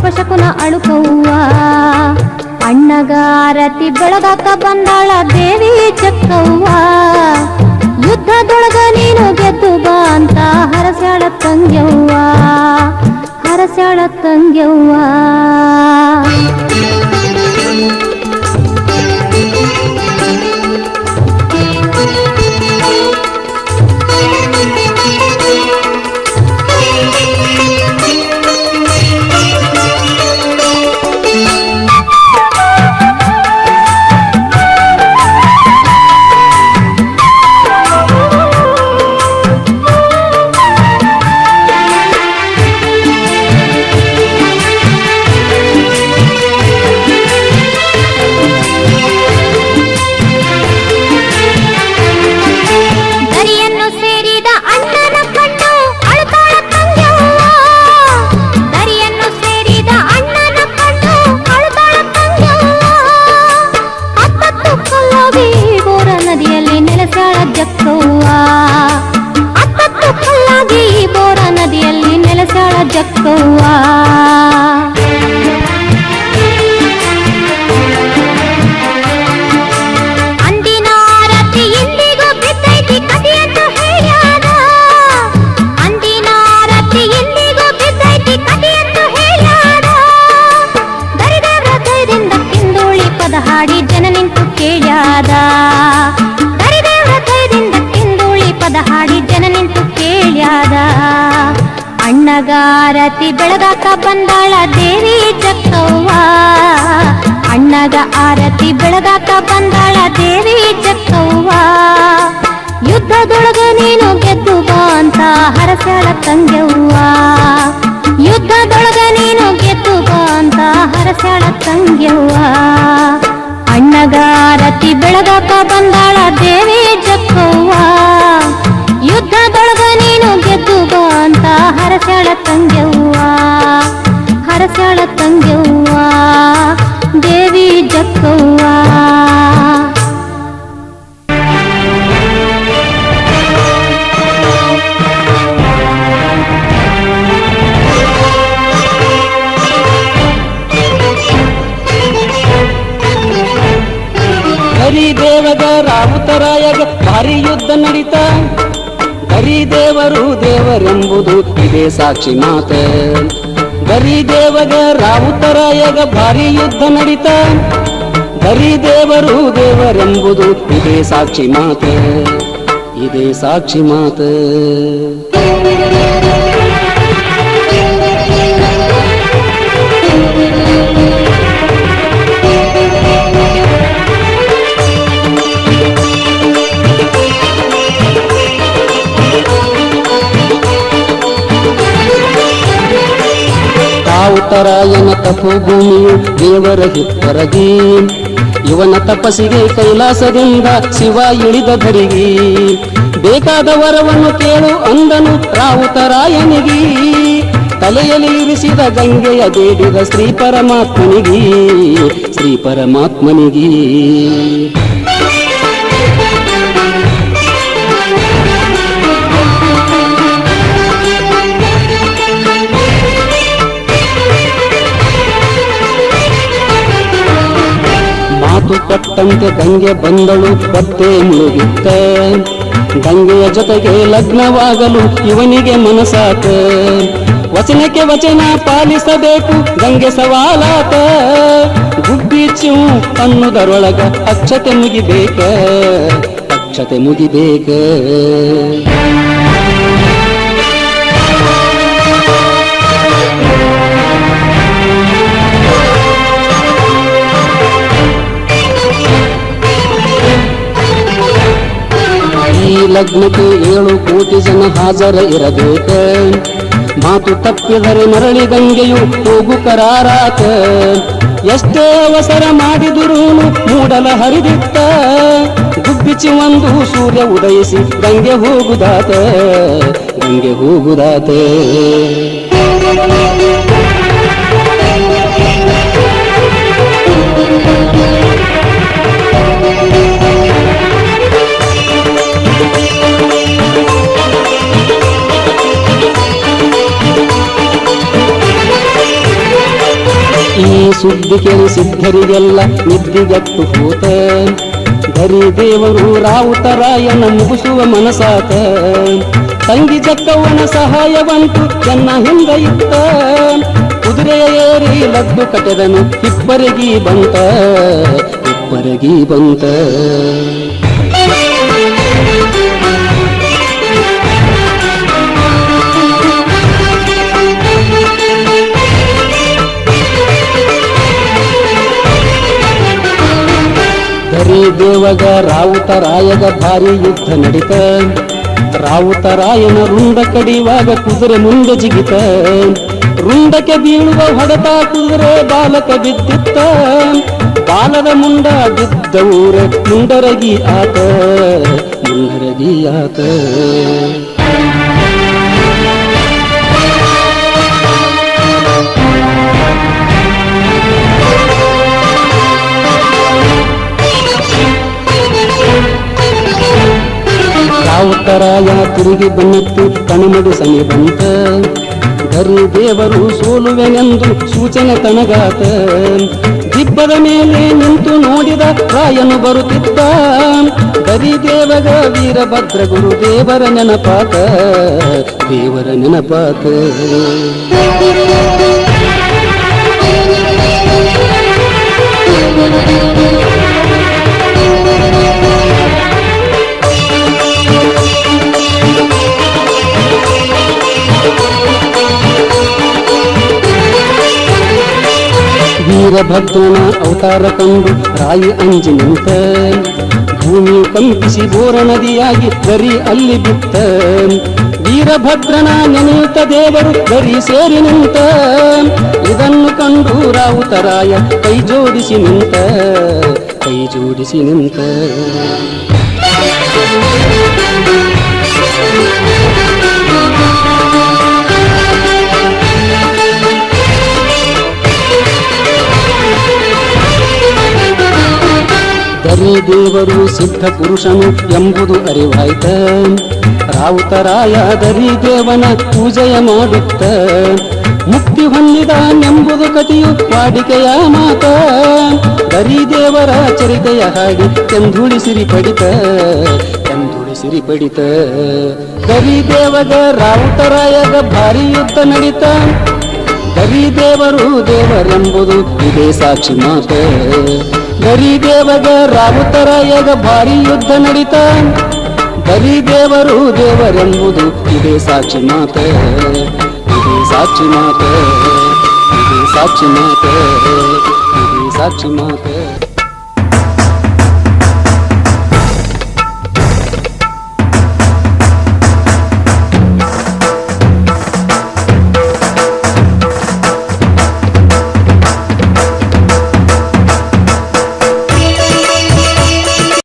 ಅಪಶಕುನ ಅಳುಕವ್ವ. ಅಣ್ಣಗಾರತಿ ಬೆಳಗಾಕ ಬಂದಾಳ ದೇವಿ ಚಕ್ಕವ್ವ. ಯುದ್ಧದೊಳಗ ನೀನು ಗೆದ್ದು ಬಾ ಅಂತ ಹರಸ್ಯಾಳ ತಂಗ್ಯವ್ವ, ಹರಸ್ಯಾಳ ತಂಗ್ಯವ್ವ. ಹಾಡಿ ಜನ ನಿಂತು ಕೇಳ್ಯಾದ, ದರಿದೇವ್ರ ಕೈದಿಂದ ಕಿಂದುಳಿ ಪದ ಹಾಡಿ ಜನ ನಿಂತು ಕೇಳ್ಯಾದ. ಅಣ್ಣಗಾರತಿ ಬೆಳಗಾಕ ಬಂದಾಳ ದೇವಿ ಚಕ್ಕವ್ವ. ಅಣ್ಣಗ ಆರತಿ ಬೆಳಗಾಕ ಬಂದಾಳ ದೇವಿ ಚಕ್ಕವ್ವ. ಯುದ್ಧದೊಳಗ ನೀನು ಗೆದ್ದು ಬಾ ಅಂತ ಹರಸ್ಯಾಳ ತಂಗ್ಯವ್ವ. ಯುದ್ಧದೊಳಗ ನೀನು ಗೆದ್ದು ಬಾ ಅಂತ ಹರಸ್ಯಾಳ ತಂಗ್ಯವ್ವ. ಅಣ್ಣಗಾರತಿ ಬೆಳಗಾಕ ಬಂದಾಳ ದೇವಿ ಜಕ್ಕವ್ವ. ಯುದ್ಧದೊಳಗ ನೀನು ಗೆದ್ದು ಬಾ ಅಂತ ಹರಸ್ಯಾಳ ತಂಗ್ಯವ್ವ, ಹರಸ್ಯಾಳ ತಂಗ್ಯವ್ವ ದೇವಿ ಜಕ್ಕವ್ವ. ಗರಿದೇವಗ ರಾವುತರಾಯಗ ಭಾರಿ ಯುದ್ಧ ನಡೀತ. ಗರಿದೇವರು ದೇವರೆಂಬುದು ಇದೇ ಸಾಕ್ಷಿ ಮಾತ. ಗರಿದೇವಗ ರಾವುತರಾಯಗ ಭಾರಿ ಯುದ್ಧ ನಡೀತ. ಗರಿದೇವರು ದೇವರೆಂಬುದು ಇದೇ ಸಾಕ್ಷಿ ಮಾತ, ಇದೇ ಸಾಕ್ಷಿ ಮಾತ. ರಾವುತರಾಯನ ತಪೋಭೂಮಿಯು ದೇವರ ಹಿತ್ತರಗಿ. ಇವನ ತಪಸ್ಸಿಗೆ ಕೈಲಾಸದಿಂದ ಶಿವ ಇಳಿದ ಧರಿಗಿ. ಬೇಕಾದ ವರವನ್ನು ಕೇಳು ಅಂದನು ರಾವುತರಾಯನಿಗಿ. ತಲೆಯಲ್ಲಿ ಇರಿಸಿದ ಗಂಗೆಯ ಬೇಡಿದ ಶ್ರೀ ಪರಮಾತ್ಮನಿಗಿ, ಶ್ರೀ ಪರಮಾತ್ಮನಿಗಿ. ಮಾತು ಕೊಟ್ಟಂತೆ ಗಂಗೆ ಬಂದಳು ಬತ್ತೆ ಮುಳುಗಿತ್ತ. ಗಂಗೆಯ ಜೊತೆಗೆ ಲಗ್ನವಾಗಲು ಇವನಿಗೆ ಮನಸಾತ. ವಚನಕ್ಕೆ ವಚನ ಪಾಲಿಸಬೇಕು ಗಂಗೆ ಸವಾಲಾತ. ಗುಬ್ಬಿಚ್ಚು ಅನ್ನುದರೊಳಗ ಅಕ್ಷತೆ ಮುಗಿಬೇಕ, ಅಕ್ಷತೆ ಮುಗಿಬೇಕ. ಈ ಲಗ್ನಕ್ಕೆ 7 ಕೋಟಿ ಜನ ಹಾಜರ ಇರಬೇಕ. ಮಾತು ತಪ್ಪಿದರೆ ಮರಳಿ ಗಂಗೆಯು ಹೋಗು ಕರಾರಾತ. ಎಷ್ಟೇ ಅವಸರ ಮಾಡಿದರೂ ಮೂಡಲ ಹರಿದಿತ್ತ. ಗುಬ್ಬಿಚ್ಚಿ ಒಂದು ಸೂರ್ಯ ಉದಯಿಸಿ ಗಂಗೆ ಹೋಗುದಾತ, ಗಂಗೆ ಹೋಗುದಾತ. ಈ ಸುದ್ದಿ ಕೇಳಿ ಸಿದ್ಧರಿಗೆಲ್ಲ ನಿದ್ದಿಗೆಟ್ಟು ಕೂತ ಗರಿ ದೇವರು ರಾವುತರಾಯನ ಮುಗಿಸುವ ಮನಸಾತ ತಂಗಿ ಜಕ್ಕವ್ವನ ಸಹಾಯವಂತು ಚೆನ್ನ ಹಿಂದ ಇತ್ತ ಕುದುರೆಯ ಏರಿ ಲಡ್ಡು ಕಟೆದನು ಇಬ್ಬರಿಗೀ ಬಂತ ಗರಿ ದೇವಗ ರಾವುತರಾಯಗ ಭಾರಿ ಯುದ್ಧ ನಡಿತ ರಾವುತರಾಯನ ರುಂಡ ಕಡಿಯುವಾಗ ಕುದುರೆ ಮುಂದೆ ಜಿಗಿತ ರುಂಡಕ್ಕೆ ಬೀಳುವ ಹೊಡೆತ ಕುದುರೆ ಬಾಲಕ ಬಿದ್ದಿತ್ತ ಬಾಲದ ಮುಂಡ ಬಿದ್ದ ಊರ ಮುಂಡರಗಿ ಆತ ರಾವುತರಾಯ ತಿರುಗಿ ಬನ್ನಿತ್ತು ಕಣಮಡು ಸನಿ ಬಂತ ಗರಿ ದೇವರು ಸೋಲುವೆನೆಂದು ಸೂಚನೆ ತನಗಾತ ದಿಬ್ಬದ ಮೇಲೆ ನಿಂತು ನೋಡಿದ ರಾಯನು ಬರುತ್ತಿದ್ದ ಗರಿ ದೇವಗ ವೀರಭದ್ರ ಗುರು ದೇವರ ನೆನಪಾತ ವೀರಭದ್ರನ ಅವತಾರ ಕಂಡು ರಾಯಿ ಅಂಜಿ ನಿಂತ ಭೂಮಿ ಕಂಪಿಸಿ ಬೋರ ನದಿಯಾಗಿ ಗರಿ ಅಲ್ಲಿ ಬಿತ್ತ ವೀರಭದ್ರನ ನೆನೆಯುತ್ತ ದೇವರು ಗರಿ ಸೇರಿ ನಿಂತ ಇದನ್ನು ಕಂಡು ರಾವುತರಾಯ ಕೈ ಜೋಡಿಸಿ ನಿಂತ ಗರಿ ದೇವರು ಸಿದ್ಧ ಪುರುಷನು ಎಂಬುದು ಅರಿವಾಯ್ತ ರಾವುತರಾಯ ಗರಿ ದೇವನ ಪೂಜೆಯ ಮಾಡುತ್ತ ಮುಕ್ತಿ ಹೊಂದಿದನೆಂಬುದು ಕಥೆಯು ವಾಡಿಕೆಯ ಮಾತ ಗರಿ ದೇವರ ಚರಿತೆಯ ಹಾಡಿ ಕೆಂದುಳಿಸಿರಿ ಪಡಿತ ಗರಿ ದೇವಗ ರಾವುತರಾಯಗ ಭಾರಿ ಯುದ್ಧ ನಡಿತ ಗರಿ ದೇವರು ದೇವರೆಂಬುದು ಇದೇ ಸಾಕ್ಷಿ ಮಾತ ಗರಿ ದೇವಗ ರಾವುತರಾಯಗ ಭಾರಿ ಯುದ್ಧ ನಡಿತ ಗರಿ ದೇವರು ದೇವರೆಂಬುದು ಇದೇ ಸಾಕ್ಷಿ ಮಾತ